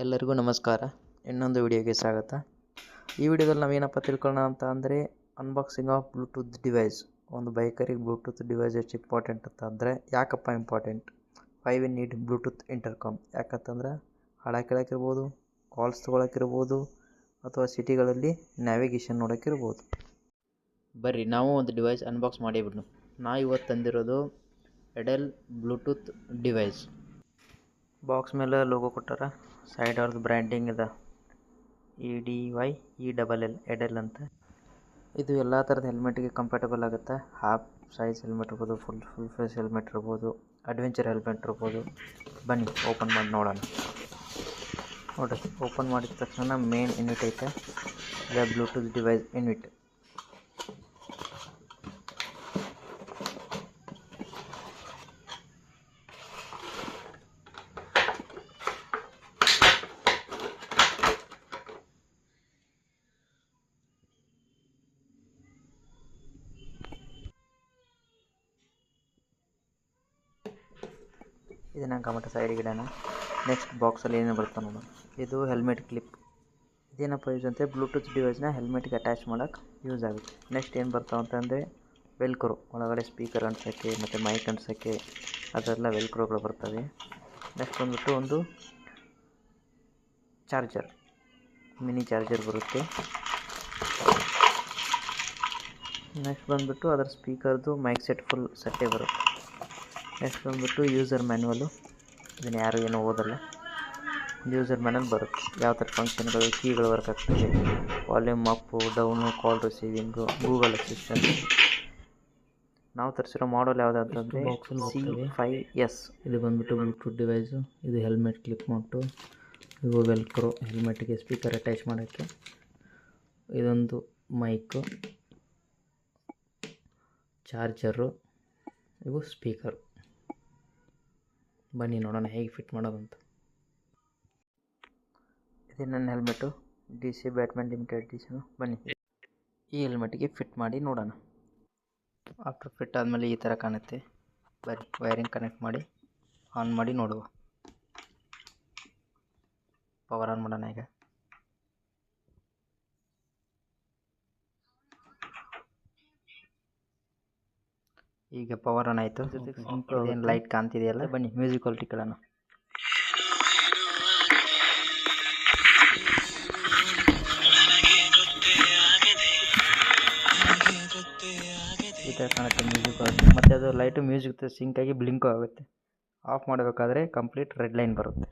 ಎಲ್ಲರಿಗೂ ನಮಸ್ಕಾರ. ಇನ್ನೊಂದು ವಿಡಿಯೋಗೆ ಸ್ವಾಗತ. ಈ ವಿಡಿಯೋದಲ್ಲಿ ನಾವೇನಪ್ಪ ತಿಳ್ಕೊಳ್ಳೋಣ ಅಂತ ಅಂದರೆ ಅನ್ಬಾಕ್ಸಿಂಗ್ ಆಫ್ ಬ್ಲೂಟೂತ್ ಡಿವೈಸ್. ಒಂದು ಬೈಕರಿಗೆ ಬ್ಲೂಟೂತ್ ಡಿವೈಸ್ ಎಷ್ಟು ಇಂಪಾರ್ಟೆಂಟ್ ಅಂತ ಅಂದರೆ ಯಾಕಪ್ಪ important, why we need Bluetooth intercom. ಯಾಕಂತಂದ್ರೆ ಹಾಡು ಕೇಳೋಕ್ಕಿರ್ಬೋದು, ಕಾಲ್ಸ್ ತೊಗೊಳಕ್ಕಿರ್ಬೋದು, ಅಥವಾ ಸಿಟಿಗಳಲ್ಲಿ ನ್ಯಾವಿಗೇಷನ್ ನೋಡೋಕ್ಕಿರ್ಬೋದು. ಬರ್ರಿ ನಾವು ಒಂದು ಡಿವೈಸ್ ಅನ್ಬಾಕ್ಸ್ ಮಾಡಿಬಿಡ್ನು. ನಾ ಇವತ್ತು ತಂದಿರೋದು ಎಡೆಲ್ ಬ್ಲೂಟೂತ್ ಡಿವೈಸ್. ಬಾಕ್ಸ್ ಮೇಲೆ ಲೋಗೋ ಕೊಟ್ಟಾರ, ಸೈಡ್ ಅವ್ರದ್ದು ಬ್ರ್ಯಾಂಡಿಂಗ್ ಇದೆ EDYELL ಎಡೆಲ್ ಅಂತ. ಇದು ಎಲ್ಲ ಥರದ ಹೆಲ್ಮೆಟ್ಗೆ ಕಂಫರ್ಟಬಲ್ ಆಗುತ್ತೆ. ಹಾಫ್ ಸೈಜ್ ಹೆಲ್ಮೆಟ್ ಇರ್ಬೋದು, ಫುಲ್ ಫೇಸ್ ಹೆಲ್ಮೆಟ್ ಇರ್ಬೋದು, ಅಡ್ವೆಂಚರ್ ಹೆಲ್ಮೆಟ್ ಇರ್ಬೋದು. ಬನ್ನಿ ಓಪನ್ ಮಾಡಿ ನೋಡೋಣ. ನೋಡಿರಿ, ಓಪನ್ ಮಾಡಿದ ತಕ್ಷಣ ಮೇನ್ ಯೂನಿಟ್ ಐತೆ, ಇದೆ ಬ್ಲೂಟೂತ್ ಡಿವೈಸ್ ಯೂನಿಟ್. ಇದನ್ನು ಕಮಟ ಸೈಡಿಗೆ ಇಡೋಣ. ನೆಕ್ಸ್ಟ್ ಬಾಕ್ಸಲ್ಲಿ ಏನು ಬರುತ್ತೆ ನೋಡೋಣ. ಇದು ಹೆಲ್ಮೆಟ್ ಕ್ಲಿಪ್. ಇದೇನಪ್ಪ ಯೂಸ್ ಅಂತ, ಬ್ಲೂಟೂತ್ ಡಿವೈಸ್ನ ಹೆಲ್ಮೆಟ್ಗೆ ಅಟ್ಯಾಚ್ ಮಾಡೋಕ್ಕೆ ಯೂಸ್ ಆಗುತ್ತೆ. ನೆಕ್ಸ್ಟ್ ಏನು ಬರ್ತಾವೆ ಅಂತಂದರೆ ವೆಲ್ಕ್ರೋ, ಒಳಗಡೆ ಸ್ಪೀಕರ್ ಅಂಟಿಸೋಕ್ಕೆ ಮತ್ತು ಮೈಕ್ ಅಂಟಿಸೋಕ್ಕೆ ಅದೆಲ್ಲ ವೆಲ್ಕ್ರೋಗಳು ಬರ್ತವೆ. ನೆಕ್ಸ್ಟ್ ಬಂದ್ಬಿಟ್ಟು ಒಂದು ಚಾರ್ಜರ್, ಮಿನಿ ಚಾರ್ಜರ್ ಬರುತ್ತೆ. ನೆಕ್ಸ್ಟ್ ಬಂದ್ಬಿಟ್ಟು ಅದರ ಸ್ಪೀಕರ್ದು ಮೈಕ್ ಸೆಟ್ ಫುಲ್ ಸೆಟ್ಟೇ ಬರುತ್ತೆ. ನೆಕ್ಸ್ಟ್ ಬಂದ್ಬಿಟ್ಟು ಯೂಸರ್ ಮ್ಯಾನ್ಯಲು. ಇದನ್ನು ಯಾರು ಏನೋ ಓದಲ್ಲ, ಯೂಸರ್ ಮ್ಯಾನ್ಯಲ್ ಬರುತ್ತೆ. ಯಾವ ಥರ ಫಂಕ್ಷನ್ಗಳು, ಕೀಗಳು ವರ್ಕ್ ಆಗ್ತದೆ, ವಾಲ್ಯೂಮ್ ಅಪ್ಪು ಡೌನು, ಕಾಲ್ ರಿಸೀವಿಂಗು, ಗೂಗಲ್ ಅಸಿಸ್ಟೆಂಟ್. ನಾವು ತರಿಸಿರೋ ಮಾಡಲ್ ಯಾವುದಂತಂದರೆ C5S. ಇದು ಬಂದ್ಬಿಟ್ಟು ಬ್ಲೂಟೂತ್ ಡಿವೈಸು. ಇದು ಹೆಲ್ಮೆಟ್ ಕ್ಲಿಪ್ ಮೌಂಟು, ಇವು ವೆಲ್ಕ್ರೋ ಹೆಲ್ಮೆಟ್ಗೆ ಸ್ಪೀಕರ್ ಅಟ್ಯಾಚ್ ಮಾಡೋಕ್ಕೆ. ಇದೊಂದು ಮೈಕು, ಚಾರ್ಜರು, ಇವು ಸ್ಪೀಕರು. ಬನ್ನಿ ನೋಡೋಣ ಹೇಗೆ ಫಿಟ್ ಮಾಡೋದಂತ. ಇದು ನನ್ನ helmet, DC Batman limited edition. ಬನ್ನಿ ಈ ಹೆಲ್ಮೆಟ್ಗೆ ಫಿಟ್ ಮಾಡಿ ನೋಡೋಣ. ಆಫ್ಟರ್ ಫಿಟ್ ಆದಮೇಲೆ ಈ ಥರ ಕಾಣುತ್ತೆ. ಬನ್ನಿ ವೈರಿಂಗ್ ಕನೆಕ್ಟ್ ಮಾಡಿ ಆನ್ ಮಾಡಿ ನೋಡುವ. ಪವರ್ ಆನ್ ಮಾಡೋಣ ಈಗ. ಈಗ ಪವರ್ ಆನ್ ಆಯಿತು. ಏನು ಲೈಟ್ ಕಾಣ್ತಿದೆಯಲ್ಲ. ಬನ್ನಿ ಮ್ಯೂಸಿಕ್ ಕ್ವಾಲಿಟಿ ಕೇಳೋಣ. ಈ ಥರ ಕಾಣುತ್ತೆ ಮ್ಯೂಸಿಕ್ ಕ್ವಾಲಿಟಿ. ಮತ್ತು ಅದು ಲೈಟು ಮ್ಯೂಸಿಕ್ ಸಿಂಕ್ ಆಗಿ ಬ್ಲಿಂಕು ಆಗುತ್ತೆ. ಆಫ್ ಮಾಡಬೇಕಾದ್ರೆ ಕಂಪ್ಲೀಟ್ ರೆಡ್ ಲೈನ್ ಬರುತ್ತೆ.